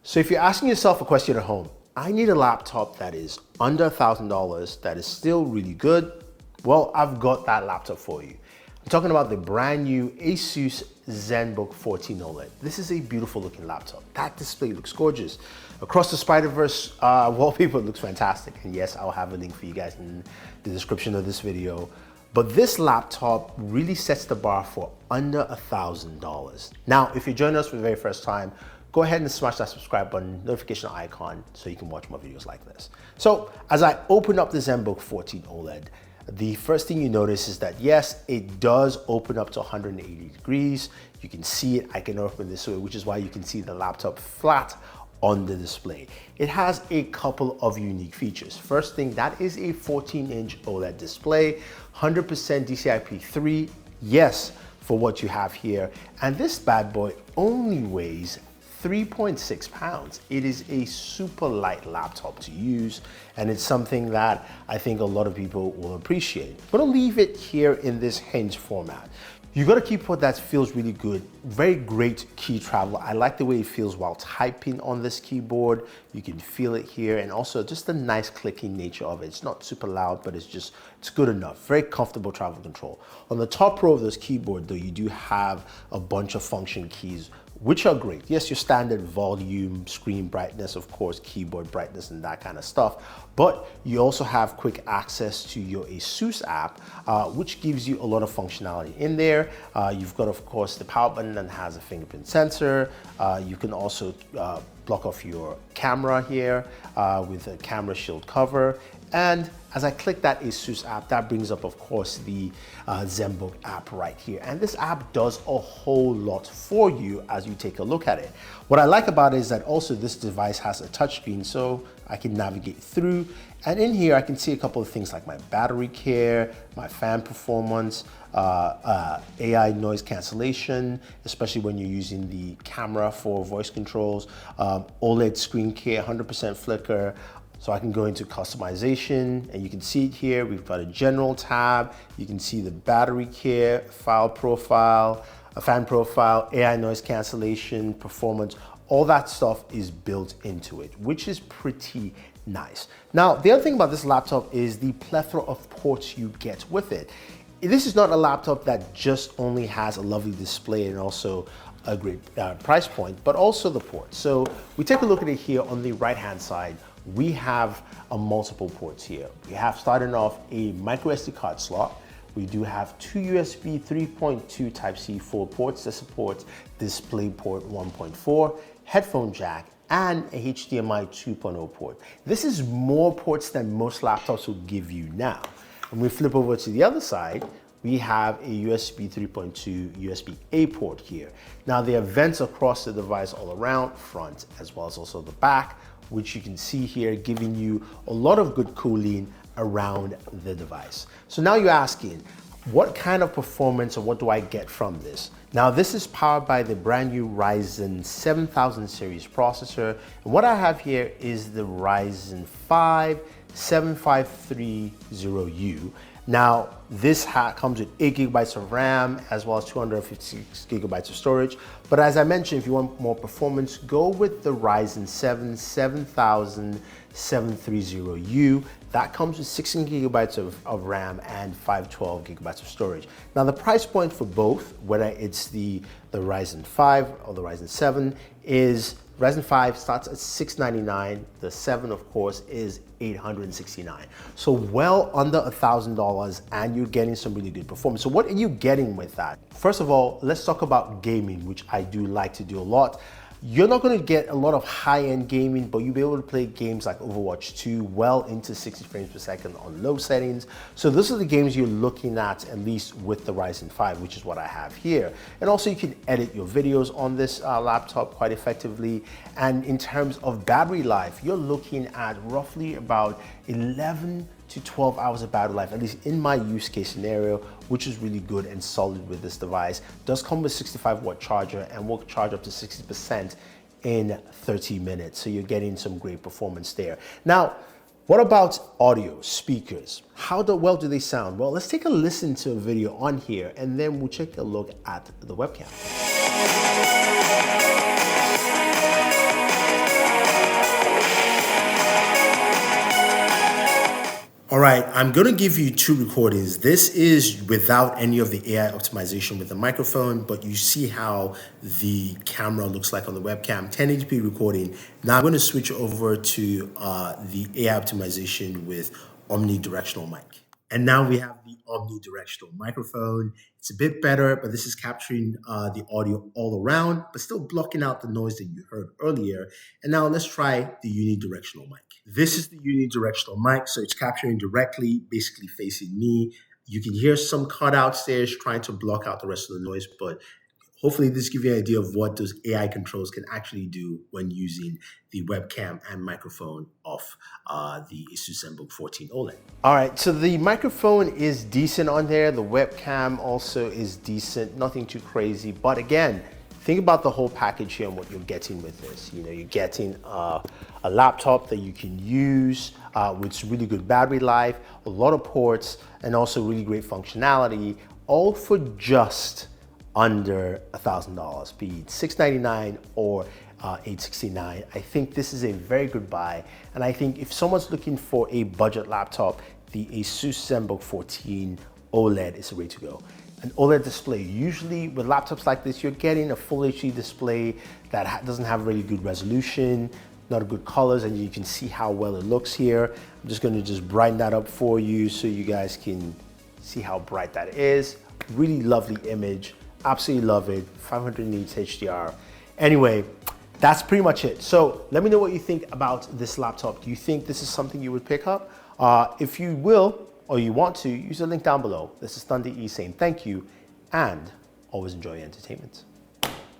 So if you're asking yourself a question at home, I need a laptop that is under $1,000, that is still really good, well, I've got that laptop for you. I'm talking about the brand new Asus ZenBook 14 OLED. This is a beautiful looking laptop. That display looks gorgeous. Across the Spider-Verse wallpaper looks fantastic. And yes, I'll have a link for you guys in the description of this video. But this laptop really sets the bar for under $1,000. Now, if you're joining us for the very first time, go ahead and smash that subscribe button, notification icon, so you can watch more videos like this. So as I open up the ZenBook 14 OLED, the first thing you notice is that yes, it does open up to 180 degrees. You can see it, I can open this way, which is why you can see the laptop flat on the display. It has a couple of unique features. First thing, that is a 14-inch OLED display, 100% DCI-P3, yes, for what you have here. And this bad boy only weighs 3.6 pounds. It is a super light laptop to use, and it's something that I think a lot of people will appreciate. I'm gonna leave it here in this hinge format. You got a keyboard that feels really good, very great key travel. I like the way it feels while typing on this keyboard. You can feel it here, and also just the nice clicking nature of it. It's not super loud, but it's good enough. Very comfortable travel control. On the top row of this keyboard though, you do have a bunch of function keys, which are great. Yes, your standard volume, screen brightness, of course, keyboard brightness and that kind of stuff. But you also have quick access to your ASUS app, which gives you a lot of functionality in there. You've got, of course, the power button that has a fingerprint sensor. You can also block off your camera here with a camera shield cover. And as I click that ASUS app, that brings up, of course, the ZenBook app right here. And this app does a whole lot for you as you take a look at it. What I like about it is that also this device has a touchscreen, so I can navigate through. And in here, I can see a couple of things like my battery care, my fan performance, AI noise cancellation, especially when you're using the camera for voice controls, OLED screen care, 100% flicker. So I can go into customization, and you can see it here. We've got a general tab. You can see the battery care, file profile, a fan profile, AI noise cancellation, performance. All that stuff is built into it, which is pretty nice. Now, the other thing about this laptop is the plethora of ports you get with it. This is not a laptop that just only has a lovely display and also a great price point, but also the ports. So we take a look at it here on the right-hand side. We have multiple ports here. We have, starting off, a micro SD card slot. We do have two USB 3.2 Type-C 4 ports that support DisplayPort 1.4, headphone jack, and a HDMI 2.0 port. This is more ports than most laptops will give you now. When we flip over to the other side, we have a USB 3.2 USB-A port here. Now there are vents across the device all around, front as well as also the back, which you can see here, giving you a lot of good cooling around the device. So now you're asking, what kind of performance or what do I get from this? Now this is powered by the brand new Ryzen 7000 series processor. And what I have here is the Ryzen 5 7530U. Now, this comes with 8 gigabytes of RAM as well as 256 gigabytes of storage. But as I mentioned, if you want more performance, go with the Ryzen 7 7730U. That comes with 16 gigabytes of RAM and 512 gigabytes of storage. Now, the price point for both, whether it's the Ryzen 5 or the Ryzen 7, is Ryzen 5 starts at $699. The 7, of course, is $869. So well under $1,000, and you're getting some really good performance. So what are you getting with that? First of all, let's talk about gaming, which I do like to do a lot. You're not going to get a lot of high-end gaming, but you'll be able to play games like Overwatch 2 well into 60 frames per second on low settings. So those are the games you're looking at least with the Ryzen 5, which is what I have here. And also you can edit your videos on this laptop quite effectively. And in terms of battery life, you're looking at roughly about 11 to 12 hours of battery life, at least in my use case scenario, which is really good and solid with this device. It does come with 65-watt charger and will charge up to 60% in 30 minutes. So you're getting some great performance there. Now, what about audio, speakers? How well do they sound? Well, let's take a listen to a video on here and then we'll take a look at the webcam. All right, I'm gonna give you two recordings. This is without any of the AI optimization with the microphone, but you see how the camera looks like on the webcam, 1080p recording. Now I'm gonna switch over to the AI optimization with omnidirectional mic. And now we have the omnidirectional microphone. It's a bit better, but this is capturing the audio all around, but still blocking out the noise that you heard earlier. And now let's try the unidirectional mic. This is the unidirectional mic, so it's capturing directly, basically facing me. You can hear some cutouts there, it's trying to block out the rest of the noise, but hopefully this gives you an idea of what those AI controls can actually do when using the webcam and microphone of the Asus ZenBook 14 OLED. All right, so the microphone is decent on there. The webcam also is decent, nothing too crazy. But again, think about the whole package here and what you're getting with this. You know, you're getting a laptop that you can use with really good battery life, a lot of ports, and also really great functionality, all for just under $1,000, be it $699 or $869. I think this is a very good buy. And I think if someone's looking for a budget laptop, the Asus ZenBook 14 OLED is the way to go. An OLED display, usually with laptops like this, you're getting a full HD display that doesn't have really good resolution, not good colors, and you can see how well it looks here. I'm just gonna brighten that up for you so you guys can see how bright that is. Really lovely image. Absolutely love it, 500 nits HDR. Anyway, that's pretty much it. So let me know what you think about this laptop. Do you think this is something you would pick up? If you will, or you want to, use the link down below. This is Thunder E saying thank you, and always enjoy your entertainment.